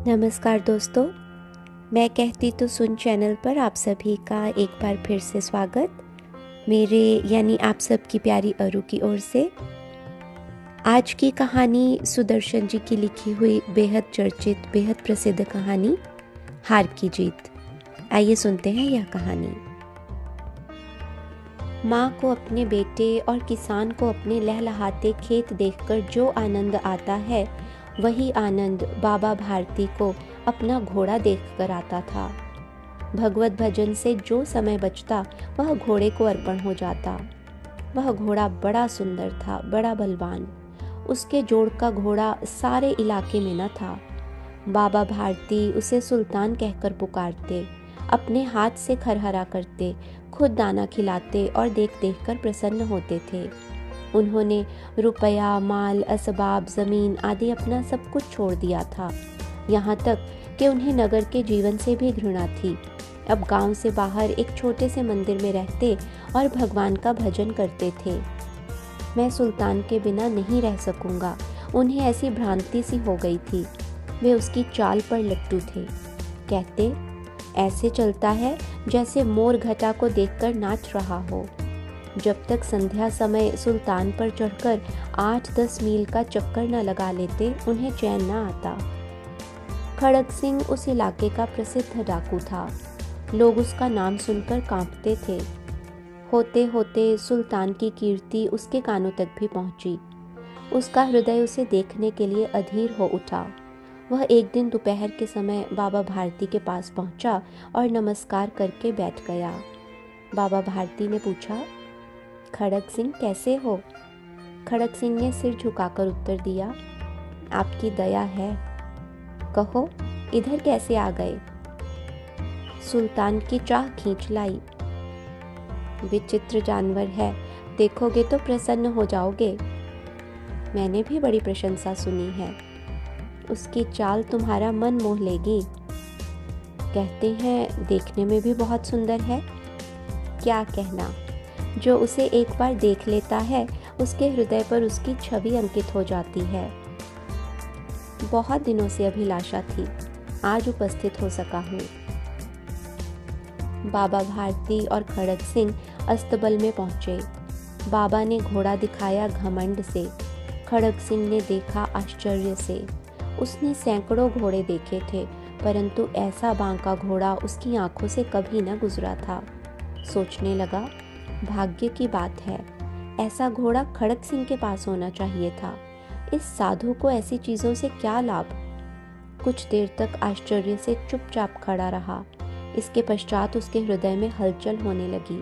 नमस्कार दोस्तों, मैं कहती तो सुन चैनल पर आप सभी का एक बार फिर से स्वागत मेरे यानी आप सबकी प्यारी अरु की ओर से। आज की कहानी सुदर्शन जी की लिखी हुई बेहद चर्चित बेहद प्रसिद्ध कहानी हार की जीत। आइए सुनते हैं यह कहानी। माँ को अपने बेटे और किसान को अपने लहलहाते खेत देखकर जो आनंद आता है, वही आनंद बाबा भारती को अपना घोड़ा देखकर आता था। भगवत भजन से जो समय बचता वह घोड़े को अर्पण हो जाता। वह घोड़ा बड़ा सुंदर था, बड़ा बलवान। उसके जोड़ का घोड़ा सारे इलाके में न था। बाबा भारती उसे सुल्तान कहकर पुकारते, अपने हाथ से खरहरा करते, खुद दाना खिलाते और देख देख कर प्रसन्न होते थे। उन्होंने रुपया, माल, असबाब, ज़मीन आदि अपना सब कुछ छोड़ दिया था। यहाँ तक कि उन्हें नगर के जीवन से भी घृणा थी। अब गांव से बाहर एक छोटे से मंदिर में रहते और भगवान का भजन करते थे। मैं सुल्तान के बिना नहीं रह सकूंगा, उन्हें ऐसी भ्रांति सी हो गई थी। वे उसकी चाल पर लट्टू थे। कहते, ऐसे चलता है जैसे मोर घटा को देखकर नाच रहा हो। जब तक संध्या समय सुल्तान पर चढ़कर 8-10 मील का चक्कर न लगा लेते, उन्हें चैन न आता। खड़ग सिंह उस इलाके का प्रसिद्ध डाकू था। लोग उसका नाम सुनकर कांपते थे। होते होते सुल्तान की कीर्ति उसके कानों तक भी पहुंची। उसका हृदय उसे देखने के लिए अधीर हो उठा। वह एक दिन दोपहर के समय बाबा भारती के पास पहुंचा और नमस्कार करके बैठ गया। बाबा भारती ने पूछा, खड़ग सिंह कैसे हो? खड़ग सिंह ने सिर झुकाकर उत्तर दिया, आपकी दया है। कहो, इधर कैसे आ गए? सुल्तान की चाह खींच लाई। विचित्र जानवर है, देखोगे तो प्रसन्न हो जाओगे। मैंने भी बड़ी प्रशंसा सुनी है। उसकी चाल तुम्हारा मन मोह लेगी। कहते हैं देखने में भी बहुत सुंदर है। क्या कहना, जो उसे एक बार देख लेता है उसके हृदय पर उसकी छवि अंकित हो जाती है। बहुत दिनों से अभिलाषा थी, आज उपस्थित हो सका हूँ। बाबा भारती और खड़ग सिंह अस्तबल में पहुंचे। बाबा ने घोड़ा दिखाया घमंड से, खड़ग सिंह ने देखा आश्चर्य से। उसने सैकड़ों घोड़े देखे थे, परंतु ऐसा बांका घोड़ा उसकी आंखों से कभी न गुजरा था। सोचने लगा, भाग्य की बात है, ऐसा घोड़ा खड़ग सिंह के पास होना चाहिए था। इस साधु को ऐसी चीजों से क्या लाभ? कुछ देर तक आश्चर्य से चुपचाप खड़ा रहा। इसके पश्चात उसके हृदय में हलचल होने लगी।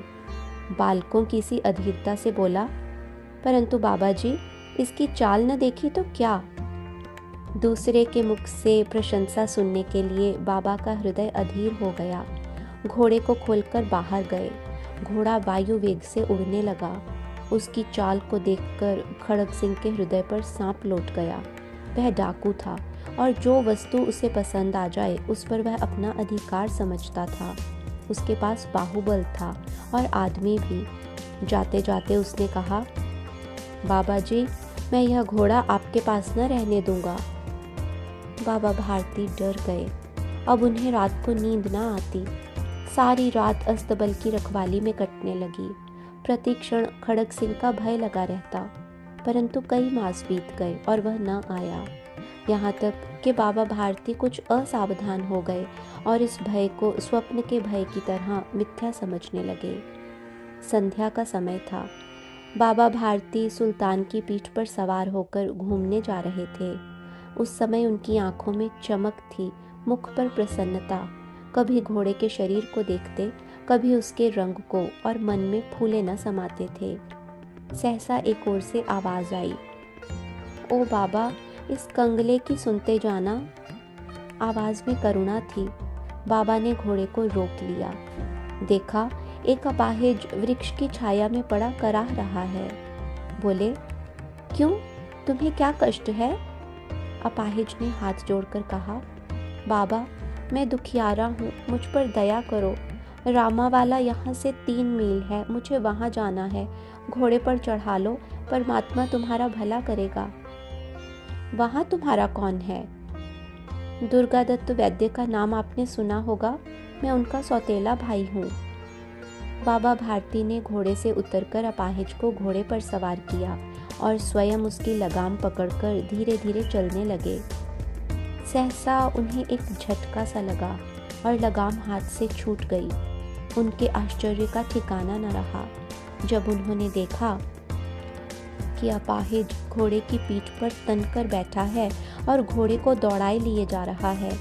बालकों की सी अधीरता से बोला, परंतु बाबा जी, इसकी चाल न देखी तो क्या? दूसरे के मुख से प्रशंसा सुनने के लिए बाबा का हृदय अधीर हो गया। घोड़े को खोलकर बाहर गए। घोड़ा वायु वेग से उड़ने लगा। उसकी चाल को देखकर खड़ग सिंह के हृदय पर सांप लौट गया। वह डाकू था और जो वस्तु उसे पसंद आ जाए उस पर वह अपना अधिकार समझता था। उसके पास बाहुबल था और आदमी भी। जाते जाते उसने कहा, बाबा जी, मैं यह घोड़ा आपके पास न रहने दूंगा। बाबा भारती डर गए। अब उन्हें रात को नींद न आती। सारी रात अस्तबल की रखवाली में कटने लगी। प्रति क्षण खड़ग सिंह का भय लगा रहता, परंतु कई मास बीत गए और वह न आया। यहाँ तक कि बाबा भारती कुछ असावधान हो गए और इस भय को स्वप्न के भय की तरह मिथ्या समझने लगे। संध्या का समय था। बाबा भारती सुल्तान की पीठ पर सवार होकर घूमने जा रहे थे। उस समय उनकी आंखों में चमक थी, मुख पर प्रसन्नता। कभी घोड़े के शरीर को देखते, कभी उसके रंग को, और मन में फूले न समाते थे। सहसा एक ओर से आवाज आई, ओ बाबा, इस कंगले की सुनते जाना। आवाज में करुणा थी। बाबा ने घोड़े को रोक लिया। देखा, एक अपाहिज वृक्ष की छाया में पड़ा कराह रहा है। बोले, क्यों, तुम्हें क्या कष्ट है? अपाहिज ने हाथ जोड़कर कहा, बाबा, मैं दुखियारा हूँ, मुझ पर दया करो। रामावाला यहाँ से 3 मील है, मुझे वहाँ जाना है। घोड़े पर चढ़ा लो, परमात्मा तुम्हारा भला करेगा। वहाँ तुम्हारा कौन है? दुर्गादत्त वैद्य का नाम आपने सुना होगा, मैं उनका सौतेला भाई हूँ। बाबा भारती ने घोड़े से उतरकर अपाहिज को घोड़े पर सवार किया और स्वयं उसकी लगाम पकड़कर धीरे धीरे चलने लगे। सहसा उन्हें एक झटका सा लगा और लगाम हाथ से छूट गई। उनके आश्चर्य का ठिकाना न रहा जब उन्होंने देखा कि अपाहिज घोड़े की पीठ पर तनकर बैठा है और घोड़े को दौड़ाए लिए जा रहा है।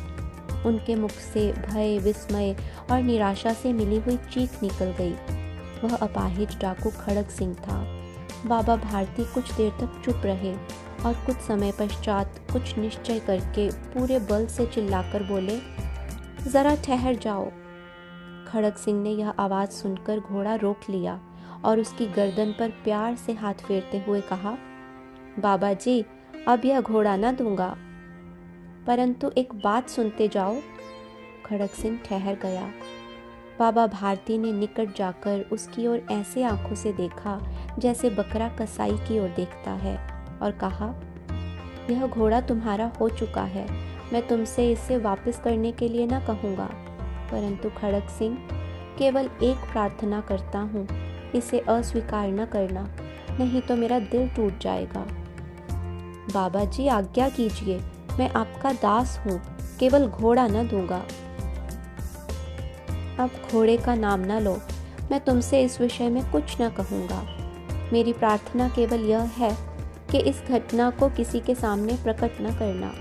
उनके मुख से भय, विस्मय और निराशा से मिली हुई चीख निकल गई। वह अपाहिज डाकू खड़ग सिंह था। बाबा भारती कुछ देर तक चुप रहे और कुछ समय पश्चात कुछ निश्चय करके पूरे बल से चिल्लाकर बोले, जरा ठहर जाओ। खड़ग सिंह ने यह आवाज़ सुनकर घोड़ा रोक लिया और उसकी गर्दन पर प्यार से हाथ फेरते हुए कहा, बाबा जी, अब यह घोड़ा न दूंगा, परंतु एक बात सुनते जाओ। खड़ग सिंह ठहर गया। बाबा भारती ने निकट जाकर उसकी ओर ऐसे आंखों से देखा जैसे बकरा कसाई की ओर देखता है और कहा, यह घोड़ा तुम्हारा हो चुका है। मैं तुमसे इसे वापस करने के लिए न कहूँगा, परंतु खड़ग सिंह, केवल एक प्रार्थना करता हूँ, इसे अस्वीकार न करना, नहीं तो मेरा दिल टूट जाएगा। बाबा जी, आज्ञा कीजिए, मैं आपका दास हूँ, केवल घोड़ा न दूंगा। अब घोड़े का नाम न लो, मैं तुमसे इस विषय में कुछ न कहूँगा। मेरी प्रार्थना केवल यह है कि इस घटना को किसी के सामने प्रकट न करना।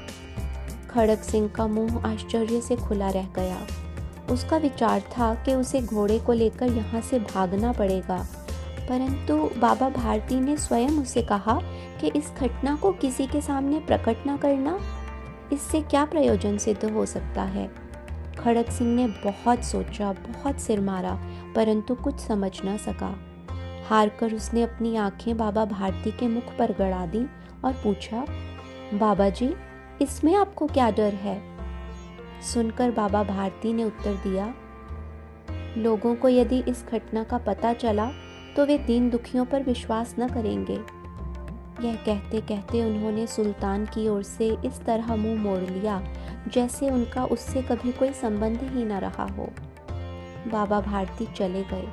खड़ग सिंह का मुंह आश्चर्य से खुला रह गया। उसका विचार था कि उसे घोड़े को लेकर यहाँ से भागना पड़ेगा, परंतु बाबा भारती ने स्वयं उसे कहा कि इस घटना को किसी के सामने प्रकट न करना, इससे क्या प्रयोजन सिद्ध हो सकता है। खड़ग सिंह ने बहुत सोचा, बहुत सिर मारा, परंतु कुछ समझ न सका। हार कर उसने अपनी आंखें बाबा भारती के मुख पर गड़ा दी और पूछा, बाबा जी, इसमें आपको क्या डर है? सुनकर बाबा भारती ने उत्तर दिया, लोगों को यदि इस घटना का पता चला तो वे दीन दुखियों पर विश्वास न करेंगे। यह कहते कहते उन्होंने सुल्तान की ओर से इस तरह मुंह मोड़ लिया जैसे उनका उससे कभी कोई संबंध ही न रहा हो। बाबा भारती चले गए,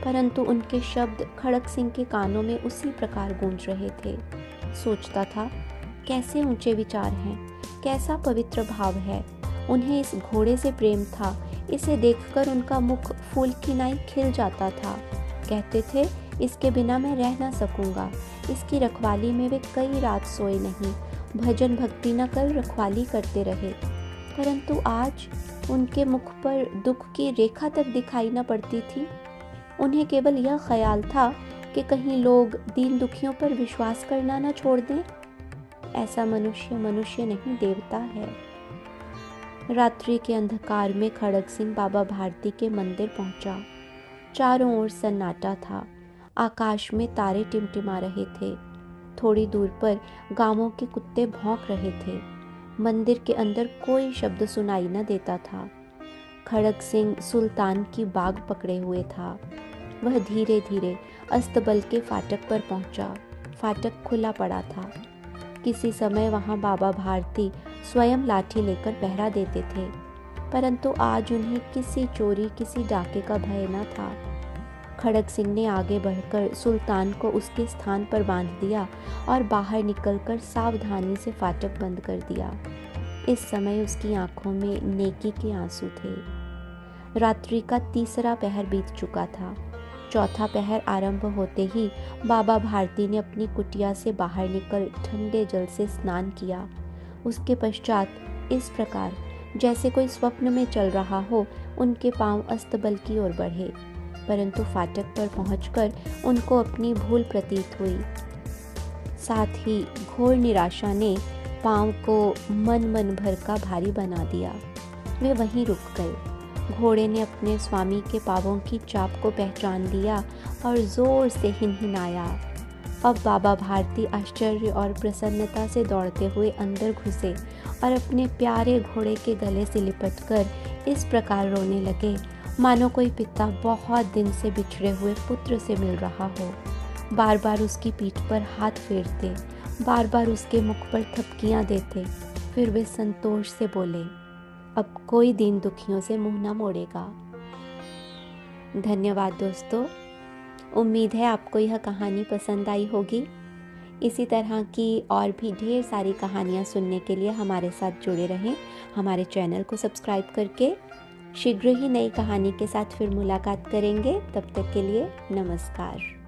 परंतु उनके शब्द खड़ग सिंह के कानों में उसी प्रकार गूंज रहे थे। सोचता था, कैसे ऊंचे विचार हैं, कैसा पवित्र भाव है। उन्हें इस घोड़े से प्रेम था, इसे देखकर उनका मुख फूल की नाई खिल जाता था। कहते थे, इसके बिना मैं रह ना सकूंगा। इसकी रखवाली में वे कई रात सोए नहीं, भजन भक्ति न कर रखवाली करते रहे, परंतु आज उनके मुख पर दुख की रेखा तक दिखाई न पड़ती थी। उन्हें केवल यह ख्याल था कि कहीं लोग दीन दुखियों पर विश्वास करना न छोड़ दें। ऐसा मनुष्य मनुष्य नहीं, देवता है। रात्रि के अंधकार में खड़ग सिंह बाबा भारती के मंदिर पहुंचा। चारों ओर सन्नाटा था। आकाश में तारे टिमटिमा रहे थे। थोड़ी दूर पर गांवों के कुत्ते भौंक रहे थे। मंदिर के अंदर कोई शब्द सुनाई न देता था। खड़ग सिंह सुल्तान की बाग पकड़े हुए था। वह धीरे धीरे अस्तबल के फाटक पर पहुंचा। फाटक खुला पड़ा था। किसी समय वहां बाबा भारती स्वयं लाठी लेकर पहरा देते थे, परंतु आज उन्हें किसी चोरी, किसी डाके का भय न था। खड़ग सिंह ने आगे बढ़कर सुल्तान को उसके स्थान पर बांध दिया और बाहर निकलकर सावधानी से फाटक बंद कर दिया। इस समय उसकी आंखों में नेकी के आंसू थे। रात्रि का तीसरा पहर बीत चुका था। चौथा पहर आरंभ होते ही बाबा भारती ने अपनी कुटिया से बाहर निकल ठंडे जल से स्नान किया। उसके पश्चात इस प्रकार जैसे कोई स्वप्न में चल रहा हो, उनके पांव अस्तबल की ओर बढ़े, परंतु फाटक पर पहुंचकर उनको अपनी भूल प्रतीत हुई। साथ ही घोर निराशा ने पांव को मन भर का भारी बना दिया। वे वहीं रुक गए। घोड़े ने अपने स्वामी के पांवों की चाप को पहचान लिया और जोर से हिनहिनाया। अब बाबा भारती आश्चर्य और प्रसन्नता से दौड़ते हुए अंदर घुसे और अपने प्यारे घोड़े के गले से लिपटकर इस प्रकार रोने लगे मानो कोई पिता बहुत दिन से बिछड़े हुए पुत्र से मिल रहा हो। बार बार उसकी पीठ पर हाथ फेरते, बार बार उसके मुख पर थपकियां देते, फिर वे संतोष से बोले, अब कोई दीन दुखियों से मुंह न मोड़ेगा। धन्यवाद दोस्तों। उम्मीद है आपको यह कहानी पसंद आई होगी। इसी तरह की और भी ढेर सारी कहानियाँ सुनने के लिए हमारे साथ जुड़े रहें, हमारे चैनल को सब्सक्राइब करके। शीघ्र ही नई कहानी के साथ फिर मुलाकात करेंगे। तब तक के लिए नमस्कार।